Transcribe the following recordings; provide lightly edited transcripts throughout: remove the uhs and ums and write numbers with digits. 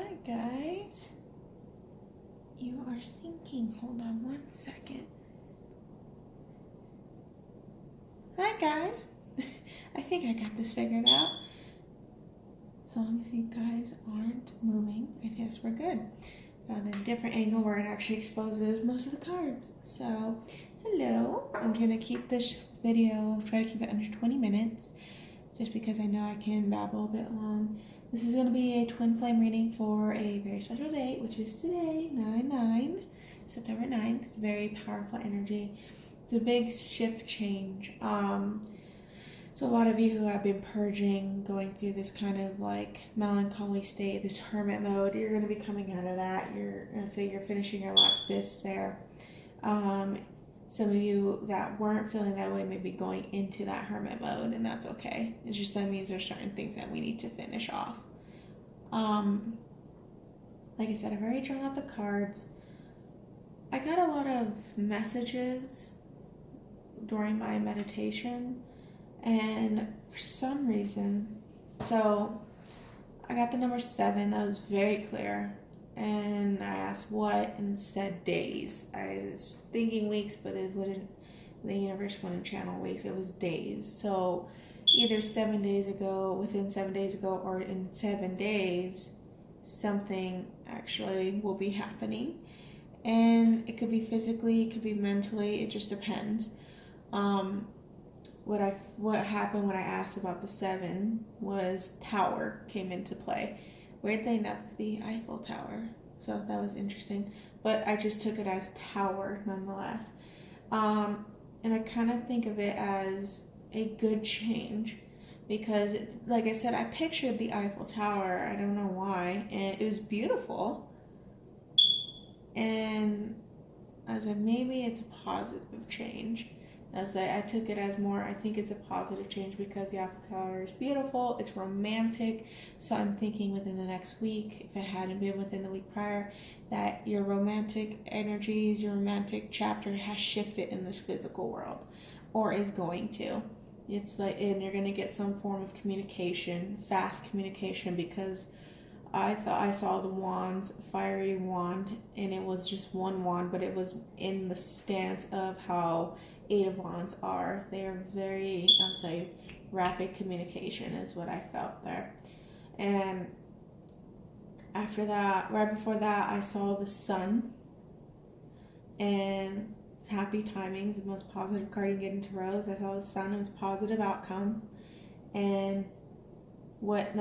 Hi guys, you are syncing. Hold on one second. Hi guys, I think I got this figured out. As long as you guys aren't moving, I guess we're good. Found a different angle where it actually exposes most of the cards. So, hello. I'm gonna keep this video, try to keep it under 20 minutes, just because I know I can babble a bit long. This is going to be a twin flame reading for a very special date, which is today, 9/9, September 9th. It's very powerful energy. It's a big shift change. So a lot of you who have been purging, going through this kind of like melancholy state, this hermit mode, you're going to be coming out of that. You're finishing your last bits there. Some of you that weren't feeling that way may be going into that hermit mode, and that's okay. It just means there's certain things that we need to finish off. Like I said, I've already drawn out the cards. I got a lot of messages during my meditation, and for some reason, so I got the number 7. That was very clear. And I asked what, and it said days. I was thinking weeks, but it wouldn't, the universe wouldn't channel weeks. It was days. So either 7 days ago, within 7 days ago, or in 7 days, something actually will be happening. And it could be physically, it could be mentally, it just depends. What happened when I asked about the 7 was Tower came into play. Weirdly enough, the Eiffel Tower. So that was interesting. But I just took it as Tower nonetheless. And I kind of think of it as a good change. Because, like I said, I pictured the Eiffel Tower. I don't know why. And it was beautiful. And I was like, maybe it's a positive change. I took it as more, I think it's a positive change because the Eiffel Tower is beautiful, it's romantic, so I'm thinking within the next week, if it hadn't been within the week prior, that your romantic energies, your romantic chapter has shifted in this physical world, or is going to. It's like, and you're going to get some form of communication, fast communication, because I thought I saw the wands, fiery wand, and it was just one wand, but it was in the stance of how 8 of Wands are. They are very, I'll say, rapid communication is what I felt there. And after that, right before that, I saw the Sun. And happy timings, the most positive card you can get in tarots. I saw the Sun, it was positive outcome. And what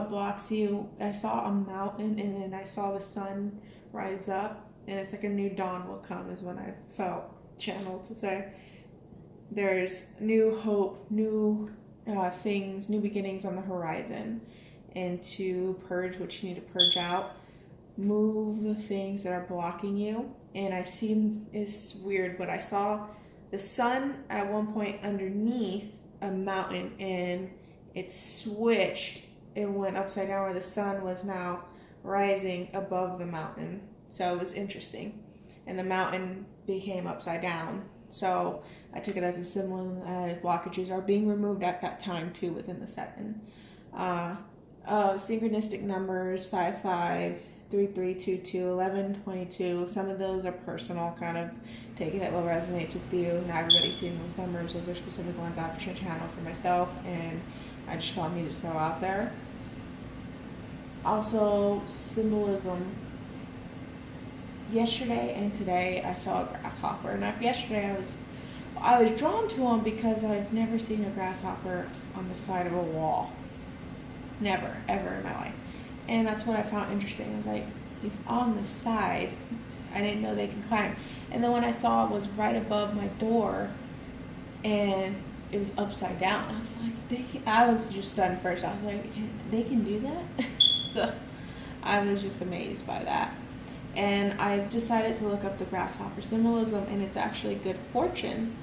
blocks you, I saw a mountain, and then I saw the sun rise up, and it's like a new dawn will come is when I felt channeled to say there's new hope, new things, new beginnings on the horizon, and to purge what you need to purge out, move the things that are blocking you. And I see, it's weird, but I saw the sun at one point underneath a mountain, and it switched. It went upside down where the sun was now rising above the mountain. So it was interesting. And the mountain became upside down. So I took it as a symbol that blockages are being removed at that time too within the 7. Synchronistic numbers 55, 3322, 11, 22. Some of those are personal, kind of taking it what resonates with you. Not everybody's seeing those numbers. Those are specific ones I have to channel for myself, and I just felt needed to throw out there. Also, symbolism. Yesterday and today I saw a grasshopper, and yesterday I was drawn to him because I've never seen a grasshopper on the side of a wall. Never, ever in my life. And that's what I found interesting. I was like, he's on the side. I didn't know they can climb. And then when I saw it was right above my door, and it was upside down. I was like, I was just stunned first. I was like, they can do that? So I was just amazed by that. And I decided to look up the grasshopper symbolism, and it's actually good fortune.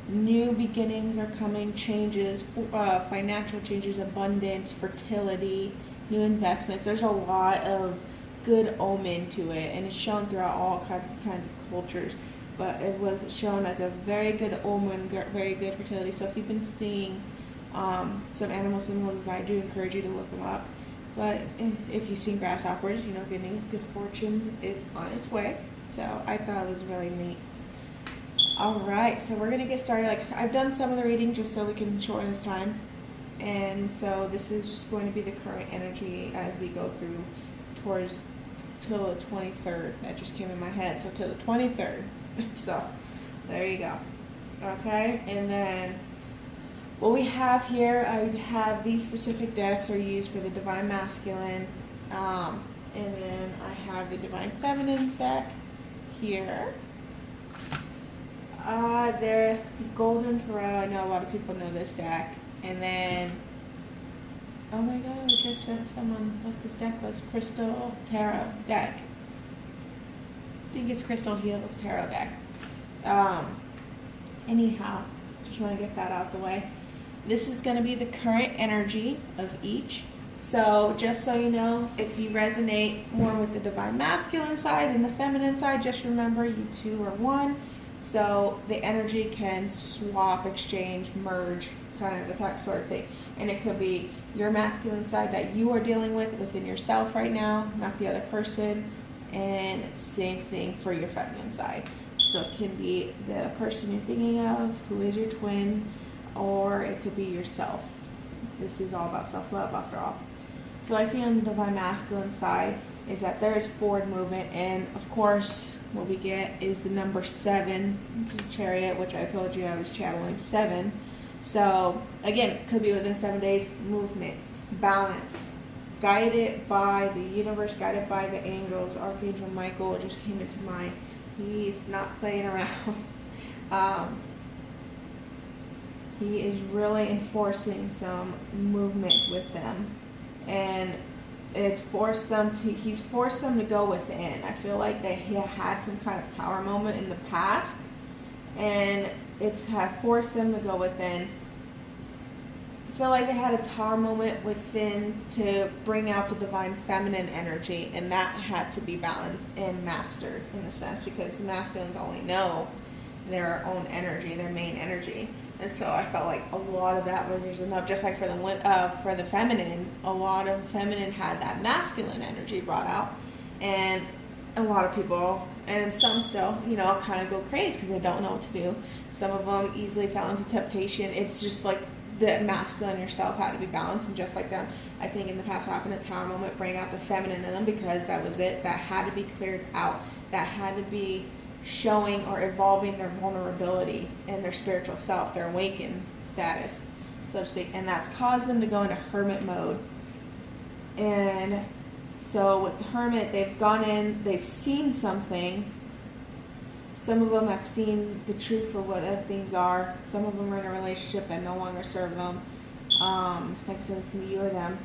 New beginnings are coming, changes, financial changes, abundance, fertility, new investments. There's a lot of good omen to it, and it's shown throughout all kinds of cultures. But it was shown as a very good omen, very good fertility. So if you've been seeing some animal symbolism, I do encourage you to look them up. But if you've seen grasshoppers, you know, good news, good fortune is on its way. So I thought it was really neat. All right, so we're gonna get started. Like I said, I've done some of the reading just so we can shorten this time. And so this is just going to be the current energy as we go through towards till the 23rd. That just came in my head. So till the 23rd. So there you go. Okay, and then what we have here, I have these specific decks are used for the Divine Masculine. And then I have the Divine Feminine's deck here. They're Golden Tarot. I know a lot of people know this deck. And then, oh my god, I just sent someone what this deck was. Crystal Tarot deck. I think it's Crystal Heals Tarot deck. Anyhow, just want to get that out the way. This is going to be the current energy of each. So just so you know, if you resonate more with the Divine Masculine side than the Feminine side, just remember you two are one. So the energy can swap, exchange, merge, kind of that sort of thing. And it could be your masculine side that you are dealing with within yourself right now, not the other person. And same thing for your feminine side. So it can be the person you're thinking of, who is your twin, or it could be yourself. This is all about self-love after all. So I see on the Divine Masculine side is that there is forward movement, and of course what we get is the number 7. This is Chariot, which I told you I was channeling 7. So again, could be within 7 days, movement, balance, guided by the universe, guided by the angels. Archangel Michael just came into mind. He's not playing around. He is really enforcing some movement with them, and he's forced them to go within. I feel like they had some kind of tower moment in the past, and it's have forced them to go within. I feel like they had a tower moment within to bring out the divine feminine energy, and that had to be balanced and mastered in a sense, because masculines only know their own energy, their main energy. And so I felt like a lot of that was enough. Just like for the feminine, a lot of feminine had that masculine energy brought out, and a lot of people, and some still, you know, kind of go crazy because they don't know what to do. Some of them easily fell into temptation. It's just like the masculine yourself had to be balanced, and just like them, I think in the past what happened, a tower moment, bring out the feminine in them, because that was it. That had to be cleared out. That had to be showing or evolving their vulnerability and their spiritual self, their awakened status, so to speak. And that's caused them to go into hermit mode. And so with the hermit, they've gone in, they've seen something. Some of them have seen the truth for what things are. Some of them are in a relationship that no longer serve them. Like I said, it's going to be you or them.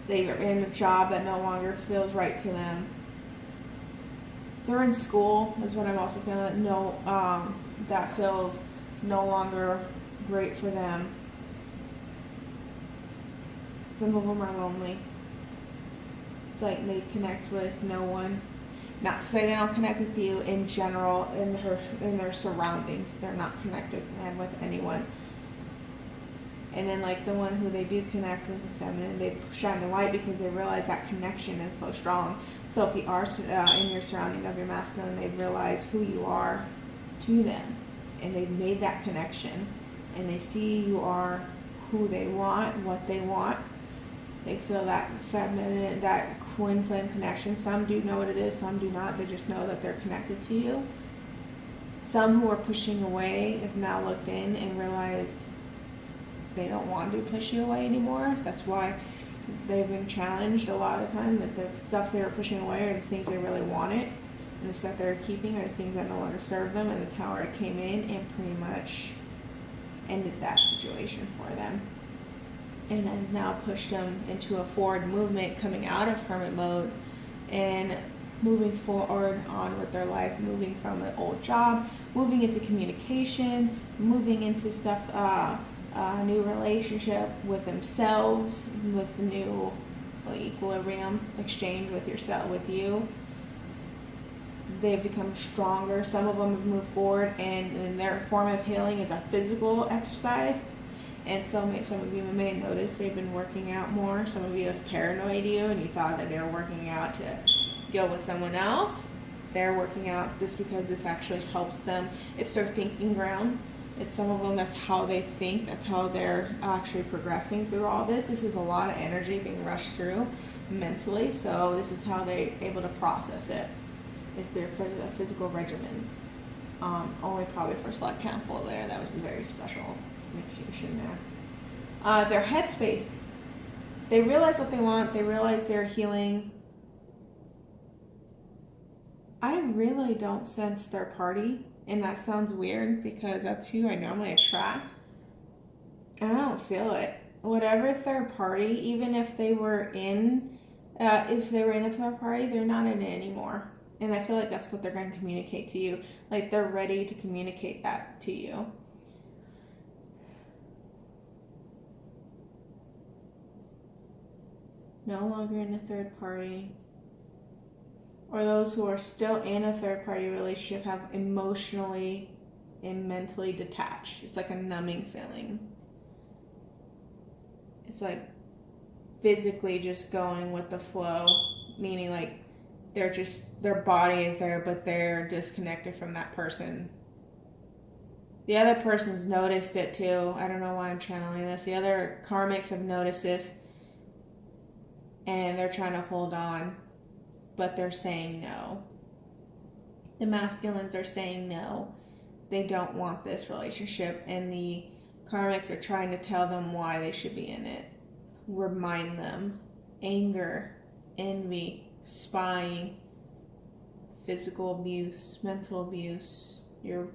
They are in a job that no longer feels right to them. They're in school, is what I'm also feeling, that that feels no longer great for them. Some of them are lonely. It's like they connect with no one. Not to say they don't connect with you in general, in their surroundings. They're not connected with anyone. And then like the one who they do connect with, the feminine, they shine the light because they realize that connection is so strong. So if you are in your surrounding of your masculine, they've realized who you are to them, and they've made that connection, and they see you are who they want, what they want. They feel that feminine, that twin flame connection. Some do know what it is, some do not. They just know that they're connected to you. Some who are pushing away have now looked in and realized they don't want to push you away anymore. That's why they've been challenged a lot of the time, that the stuff they were pushing away are the things they really wanted, and the stuff they're keeping are the things that no longer serve them. And the tower came in and pretty much ended that situation for them, and has now pushed them into a forward movement, coming out of hermit mode and moving forward on with their life, moving from an old job, moving into communication, moving into stuff, a new relationship with themselves, with a new equilibrium exchange with yourself, with you. They've become stronger. Some of them have moved forward, and their form of healing is a physical exercise, And so some of you may notice they've been working out more. Some of you it's paranoid you and you thought that they were working out to go with someone else. They're working out just because this actually helps them. It's their thinking ground. It's some of them, that's how they think. That's how they're actually progressing through all this. This is a lot of energy being rushed through mentally. So this is how they're able to process it. It's their physical regimen. Only probably for a select handful there. That was a very special communication there. Their headspace. They realize what they want. They realize they're healing. I really don't sense third party, and that sounds weird because that's who I normally attract. I don't feel it. Whatever third party, even if they were in a third party, they're not in it anymore. And I feel like that's what they're going to communicate to you. Like they're ready to communicate that to you. No longer in a third party. Or those who are still in a third party relationship have emotionally and mentally detached. It's like a numbing feeling. It's like physically just going with the flow, meaning like their body is there, but they're disconnected from that person. The other person's noticed it too. I don't know why I'm channeling this. The other karmics have noticed this and they're trying to hold on, but they're saying no. The masculines are saying no. They don't want this relationship, and the karmics are trying to tell them why they should be in it. Remind them. Anger, envy, spying, physical abuse, mental abuse. You're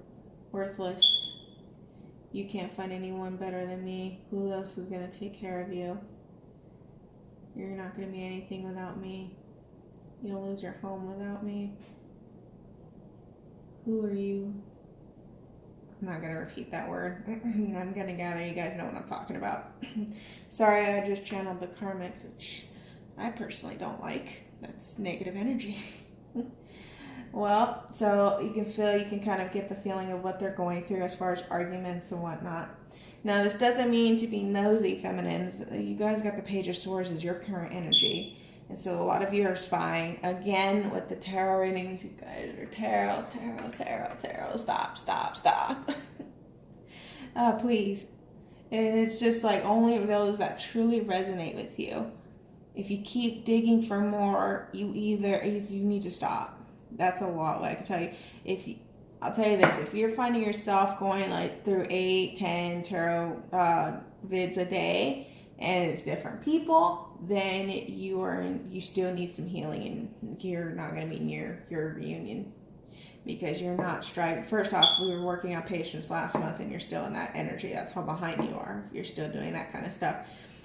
worthless. You can't find anyone better than me. Who else is going to take care of you? You're not going to be anything without me. You'll lose your home without me. Who are you? I'm not going to repeat that word. I'm going to gather you guys know what I'm talking about. Sorry, I just channeled the karmics, which I personally don't like. That's negative energy. Well, so you can kind of get the feeling of what they're going through as far as arguments and whatnot. Now, this doesn't mean to be nosy, feminines. You guys got the Page of Swords as your current energy. And so a lot of you are spying. Again, with the tarot readings, you guys are tarot. Stop. Please. And it's just like only those that truly resonate with you. If you keep digging for more, you need to stop. That's a lot, what I can tell you. I'll tell you this, if you're finding yourself going like through 8, 10 tarot vids a day, and it's different people, then you still need some healing, and you're not going to be near your reunion because you're not striving. First off, we were working on patience last month, and you're still in that energy. That's how behind you are if you're still doing that kind of stuff.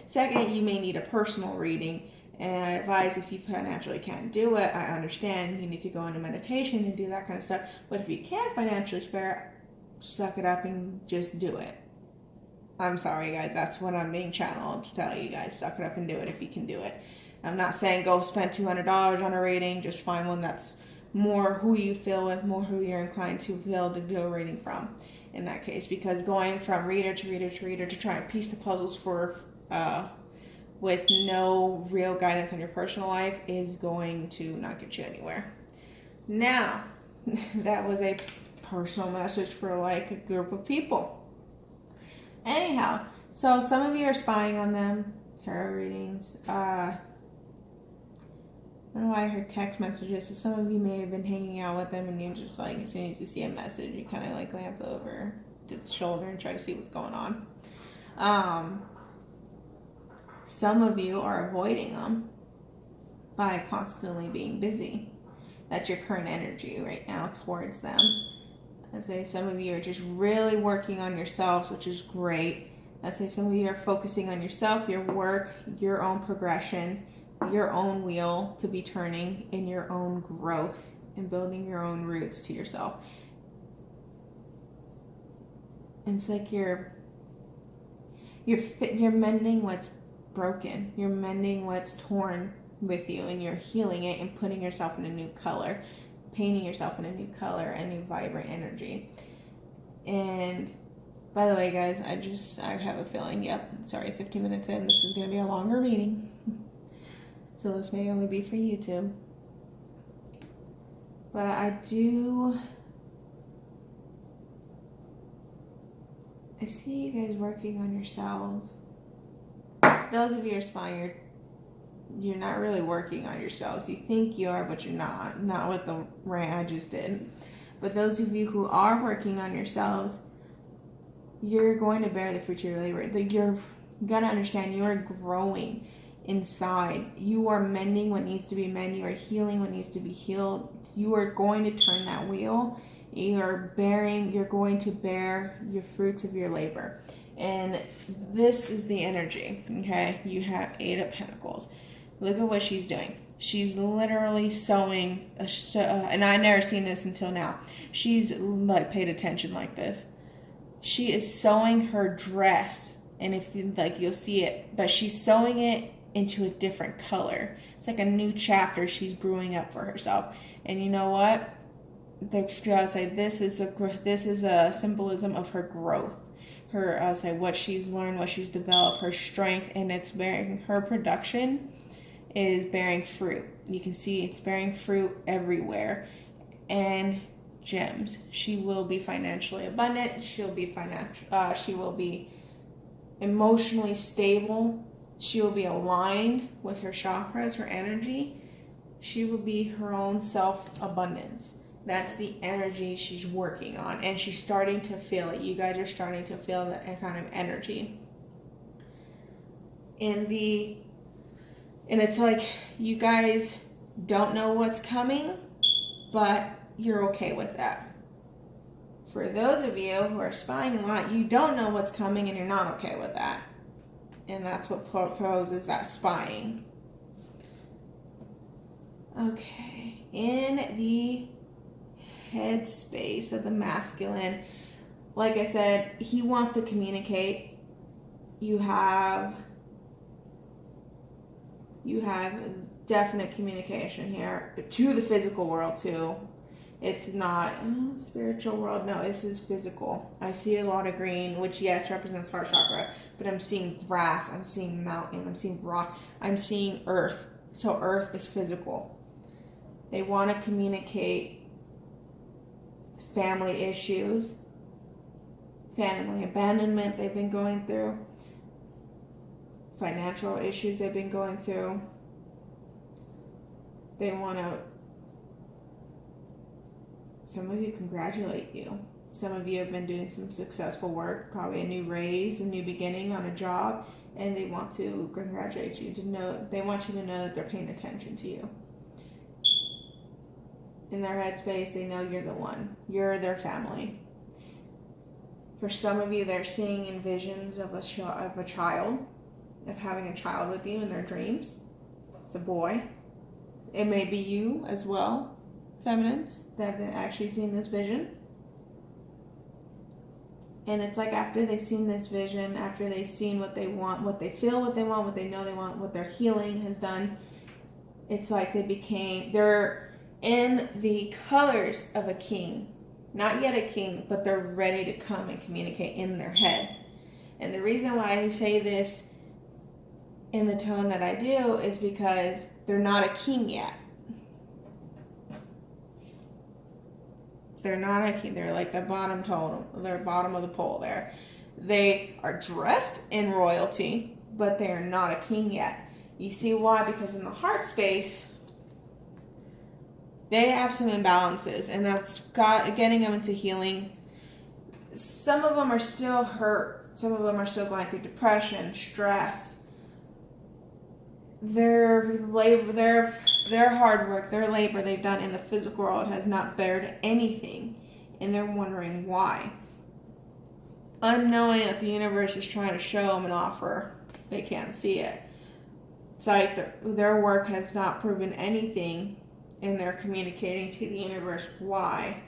Second, you may need a personal reading. And I advise, if you financially can't do it, I understand you need to go into meditation and do that kind of stuff. But if you can't financially spare, suck it up and just do it. I'm sorry, guys. That's what I'm being channeled to tell you guys. Suck it up and do it if you can do it. I'm not saying go spend $200 on a reading. Just find one that's more who you feel with, more who you're inclined to feel to do a reading from in that case. Because going from reader to reader to reader to try and piece the puzzles with no real guidance on your personal life is going to not get you anywhere. Now, that was a personal message for like a group of people. Anyhow, so some of you are spying on them, tarot readings. I don't know why I heard text messages. So some of you may have been hanging out with them, and you're just like, as soon as you see a message, you kind of like glance over to the shoulder and try to see what's going on. Some of you are avoiding them by constantly being busy. That's your current energy right now towards them. I say some of you are just really working on yourselves, which is great. I say some of you are focusing on yourself, your work, your own progression, your own wheel to be turning in your own growth and building your own roots to yourself. And it's like you're mending what's broken. You're mending what's torn with you, and you're healing it and putting yourself in a new color, painting yourself in a new color, a new vibrant energy. And By the way, guys, I have a feeling, yep, sorry, 15 minutes in, this is going to be a longer reading. So this may only be for YouTube. But I see you guys working on yourselves. Those of you who are spying, you're not really working on yourselves. You think you are, but you're not. Not with the rant I just did. But those of you who are working on yourselves, you're going to bear the fruit of your labor. You're going to understand you are growing inside. You are mending what needs to be mended. You are healing what needs to be healed. You are going to turn that wheel. You're going to bear your fruits of your labor. And this is the energy, okay? You have 8 of Pentacles. Look at what she's doing. She's literally sewing, and I never seen this until now. She's like paid attention like this. She is sewing her dress, and if you like, you'll see it, but she's sewing it into a different color. It's like a new chapter she's brewing up for herself. And you know what? I'll say this is a symbolism of her growth. I'll say what she's learned, what she's developed, her strength, and it's bearing, her production is bearing fruit. You can see it's bearing fruit everywhere. And gems. She will be financially abundant. She will be emotionally stable. She will be aligned with her chakras, her energy. She will be her own self-abundance. That's the energy she's working on, and she's starting to feel it. You guys are starting to feel that kind of energy. And it's like you guys don't know what's coming, but you're okay with that. For those of you who are spying a lot, you don't know what's coming and you're not okay with that. And that's what poses that spying. Okay, in the headspace of the masculine, like I said, he wants to communicate. You have definite communication here to the physical world too. It's not spiritual world. No, this is physical. I see a lot of green, which yes represents heart chakra, but I'm seeing grass, I'm seeing mountain, I'm seeing rock, I'm seeing earth. So earth is physical. They want to communicate family issues, family abandonment they've been going through, financial issues they've been going through. They want to, some of you congratulate you. Some of you have been doing some successful work, probably a new raise, a new beginning on a job, and they want to congratulate you, they want you to know that they're paying attention to you. In their headspace, they know you're the one. You're their family. For some of you, they're seeing in visions of a child, of having a child with you in their dreams. It's a boy. It may be you as well, feminines, that have actually seen this vision. And it's like after they've seen this vision, after they've seen what they want, what they feel, what they want, what they know they want, what their healing has done, it's like they're in the colors of a king. Not yet a king, but they're ready to come and communicate in their head. And the reason why I say this in the tone that I do is because they're not a king yet. They're not a king. They're like the bottom totem. They're bottom of the pole there. They are dressed in royalty, but they are not a king yet. You see why? Because in the heart space, they have some imbalances, and that's getting them into healing. Some of them are still hurt. Some of them are still going through depression, stress. Their labor, their hard work, their labor they've done in the physical world has not bared anything, and they're wondering why. Unknowing that the universe is trying to show them an offer, they can't see it. It's like their work has not proven anything, and they're communicating to the universe why.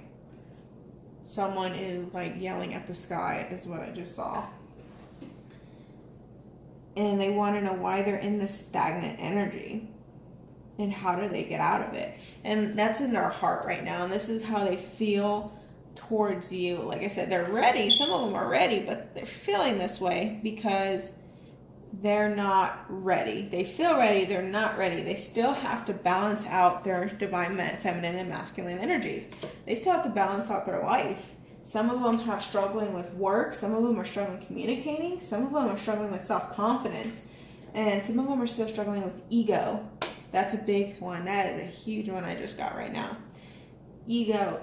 Someone is like yelling at the sky is what I just saw. And they want to know why they're in this stagnant energy and how do they get out of it. And that's in their heart right now. And this is how they feel towards you. Like I said, they're ready. Some of them are ready, but they're feeling this way because they're not ready. They feel ready, they're not ready. They still have to balance out their divine feminine and masculine energies. They still have to balance out their life. Some of them are struggling with work, some of them are struggling communicating, some of them are struggling with self-confidence, and some of them are still struggling with ego. That's a big one. That is a huge one I just got right now. Ego.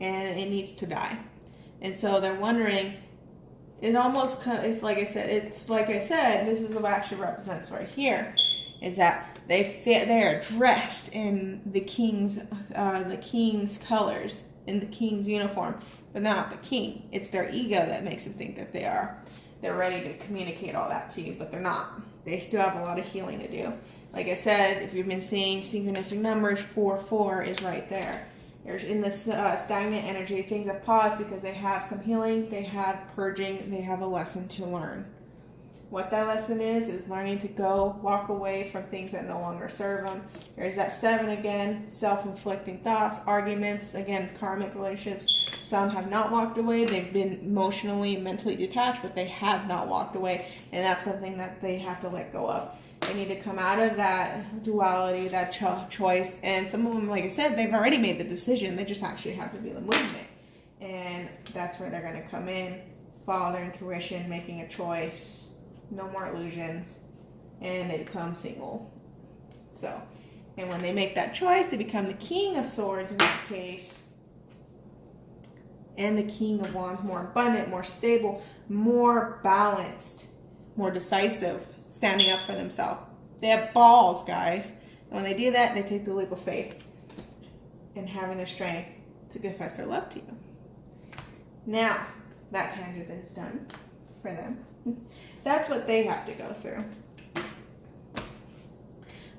And it needs to die. And so they're wondering, it's like I said, this is what actually represents right here, is that they are dressed in the king's colors, in the king's uniform, but not the king. It's their ego that makes them think that they're ready to communicate all that to you, but they're not. They still have a lot of healing to do. Like I said, if you've been seeing synchronistic numbers, 4 is right there. There's in this stagnant energy, things have paused because they have some healing, they have purging, they have a lesson to learn. What that lesson is learning to walk away from things that no longer serve them. There's that 7 again, self-inflicting thoughts, arguments, again, karmic relationships. Some have not walked away. They've been emotionally and mentally detached, but they have not walked away. And that's something that they have to let go of. They need to come out of that duality, that choice. And some of them, like I said, they've already made the decision. They just actually have to be the movement. And that's where they're going to come in, follow their intuition, making a choice. No more illusions, and they become single. So, and when they make that choice, they become the King of Swords in that case, and the King of Wands, more abundant, more stable, more balanced, more decisive, standing up for themselves. They have balls, guys. And when they do that, they take the leap of faith and having the strength to confess their love to you. Now, that tangent is done for them. That's what they have to go through.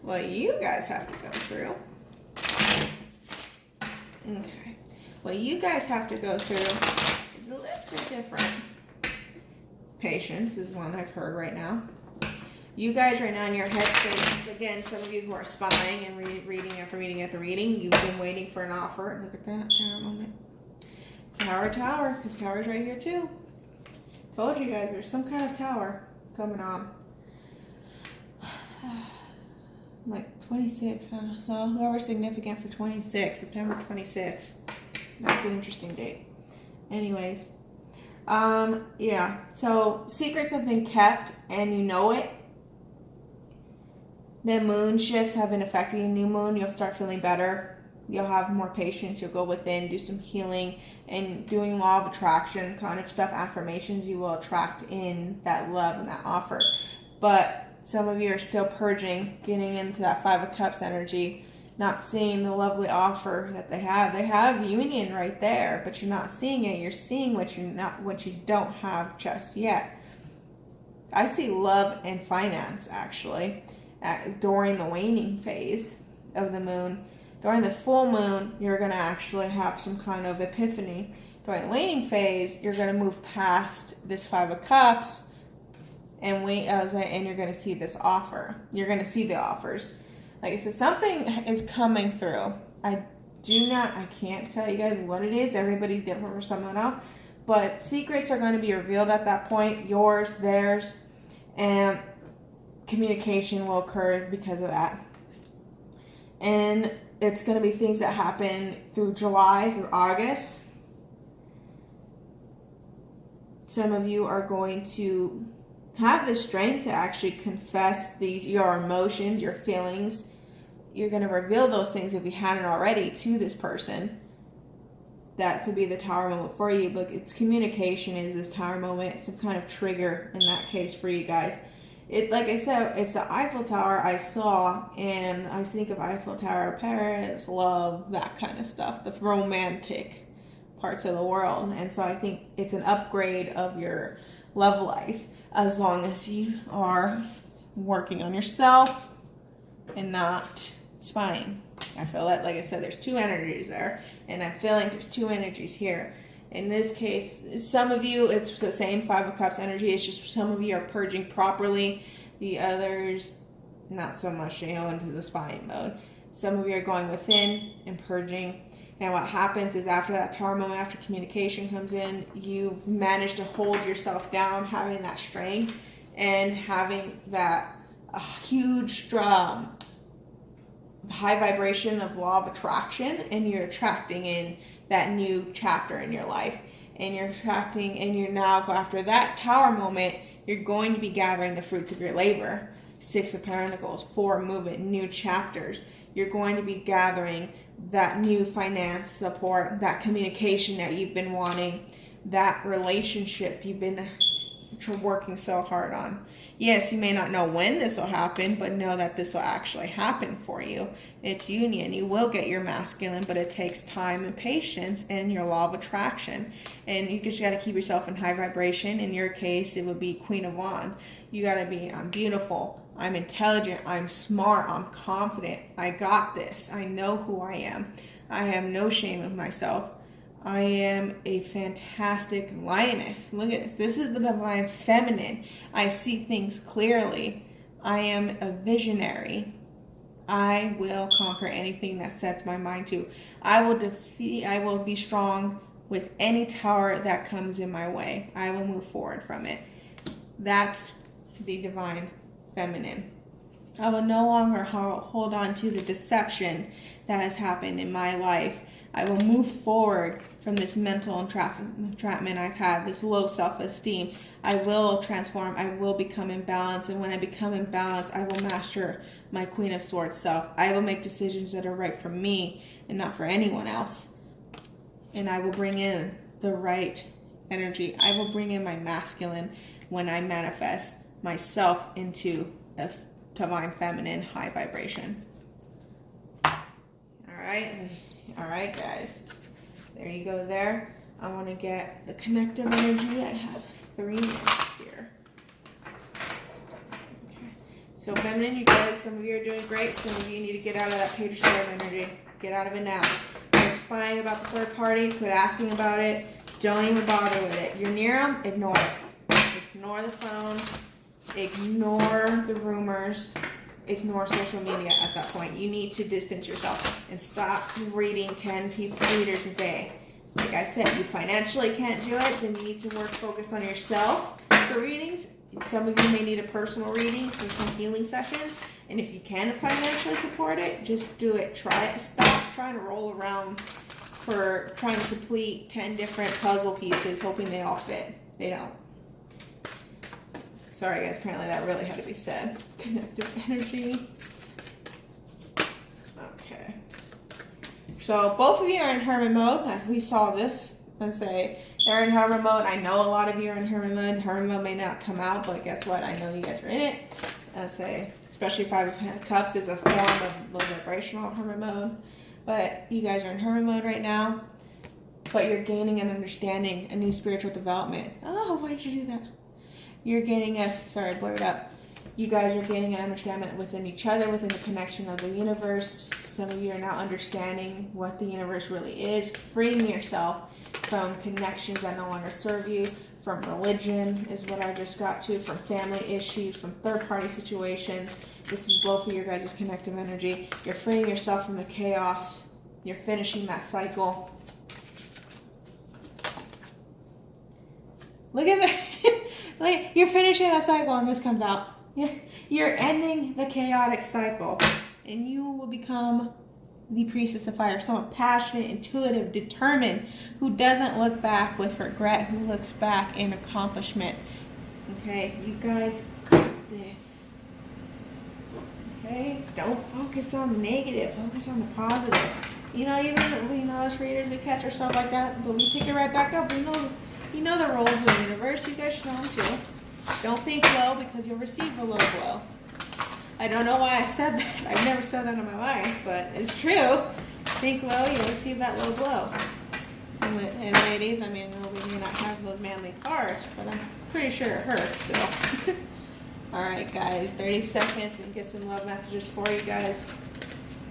What you guys have to go through. Okay. What you guys have to go through is a little bit different. Patience is one I've heard right now. You guys right now in your headspace, again, some of you who are spying and reading after reading after reading, you've been waiting for an offer. Look at that tower moment. Tower. This tower's right here too. Told you guys, there's some kind of tower coming on. Like 26, so whoever's significant for 26, September 26th. That's an interesting date. Anyways, yeah, so secrets have been kept and you know it. The moon shifts have been affecting a new moon. You'll start feeling better. You'll have more patience. You'll go within, do some healing, and doing law of attraction kind of stuff, affirmations. You will attract in that love and that offer. But some of you are still purging, getting into that 5 of Cups energy, not seeing the lovely offer that they have. They have union right there, but you're not seeing it. You're seeing what you don't have just yet. I see love and finance actually during the waning phase of the moon. During the full moon, you're going to actually have some kind of epiphany. During the waning phase, you're going to move past this 5 of Cups and and you're going to see this offer. You're going to see the offers. Like I said, something is coming through. I can't tell you guys what it is. Everybody's different for someone else. But secrets are going to be revealed at that point. Yours, theirs, and communication will occur because of that. And it's going to be things that happen through July, through August. Some of you are going to have the strength to actually confess your emotions, your feelings. You're going to reveal those things if you hadn't already to this person. That could be the tower moment for you, but it's communication is this tower moment, some kind of trigger in that case for you guys. Like I said, it's the Eiffel Tower I saw, and I think of Eiffel Tower, Paris, love, that kind of stuff, the romantic parts of the world. And so I think it's an upgrade of your love life as long as you are working on yourself and not spying. I feel that, like I said, there's 2 energies there, and I'm feeling there's 2 energies here. In this case, some of you, it's the same 5 of Cups energy. It's just some of you are purging properly. The others, not so much, into the spying mode. Some of you are going within and purging. And what happens is after that tower moment, after communication comes in, you manage to hold yourself down, having that strength and having that huge high vibration of law of attraction, and you're attracting in that new chapter in your life. And you're attracting, and you're now, after that tower moment, you're going to be gathering the fruits of your labor. 6 of Pentacles, 4 movement, new chapters. You're going to be gathering that new finance support, that communication that you've been wanting, that relationship you've been working so hard on. Yes, you may not know when this will happen, but know that this will actually happen for you. It's union. You will get your masculine, but it takes time and patience and your law of attraction. And you just got to keep yourself in high vibration. In your case, it would be Queen of Wands. You got to be, I'm beautiful, I'm intelligent, I'm smart, I'm confident, I got this, I know who I am, I have no shame of myself. I am a fantastic lioness. Look at this. This is the divine feminine. I see things clearly. I am a visionary. I will conquer anything that sets my mind to. I will be strong with any tower that comes in my way. I will move forward from it. That's the divine feminine. I will no longer hold on to the deception that has happened in my life. I will move forward from this mental entrapment I've had, this low self-esteem. I will transform. I will become in balance. And when I become in balance, I will master my Queen of Swords self. I will make decisions that are right for me and not for anyone else. And I will bring in the right energy. I will bring in my masculine when I manifest myself into a divine feminine high vibration. All right, guys. There you go there. I want to get the connective energy. I have 3 minutes here. Okay. So feminine, you guys, some of you are doing great. Some of you need to get out of that page of swords energy. Get out of it now. Quit spying about the third party. Quit asking about it. Don't even bother with it. You're near them, ignore it. Ignore the phone. Ignore the rumors. Ignore social media at that point. You need to distance yourself and stop reading 10 readers a day. Like I said, you financially can't do it, then you need to focus on yourself for readings. Some of you may need a personal reading for some healing sessions. And if you can financially support it, just do it. Try it. Stop trying to roll around for trying to complete 10 different puzzle pieces, hoping they all fit. They don't. Sorry guys, apparently that really had to be said. Connective energy. Okay. So both of you are in Hermit mode. We saw this and say they're in Hermit mode. I know a lot of you are in Hermit mode. Hermit mode may not come out, but guess what? I know you guys are in it. I say, especially 5 of Cups is a form of low vibrational Hermit mode. But you guys are in Hermit mode right now. But you're gaining an understanding, a new spiritual development. Oh, why did you do that? You're gaining sorry, I blurred up. You guys are gaining an understanding within each other, within the connection of the universe. Some of you are now understanding what the universe really is, freeing yourself from connections that no longer serve you, from religion is what I just got to, from family issues, from third-party situations. This is both of your guys' connective energy. You're freeing yourself from the chaos. You're finishing that cycle. Look at that. Like, you're finishing that cycle and this comes out. You're ending the chaotic cycle. And you will become the priestess of fire. Someone passionate, intuitive, determined, who doesn't look back with regret, who looks back in accomplishment. Okay, you guys got this. Okay, don't focus on the negative. Focus on the positive. You know, even we know as readers, we catch ourselves like that, but we pick it right back up. You know the roles of the universe. You guys should know them too. Don't think low because you'll receive the low blow. I don't know why I said that. I've never said that in my life, but it's true. Think low, you'll receive that low blow. And ladies, I mean, we may not have those manly parts, but I'm pretty sure it hurts still. All right, guys, 30 seconds and get some love messages for you guys.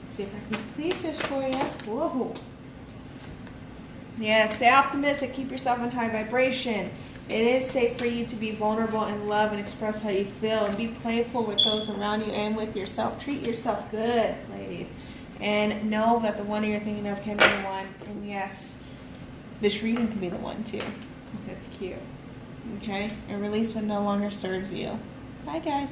See if I can complete this for you. Whoa. Yeah, stay optimistic. Keep yourself in high vibration. It is safe for you to be vulnerable and love and express how you feel. And be playful with those around you and with yourself. Treat yourself good, ladies. And know that the one you're thinking of can be the one. And yes, this reading can be the one too, if it's cute. Okay? And release what no longer serves you. Bye, guys.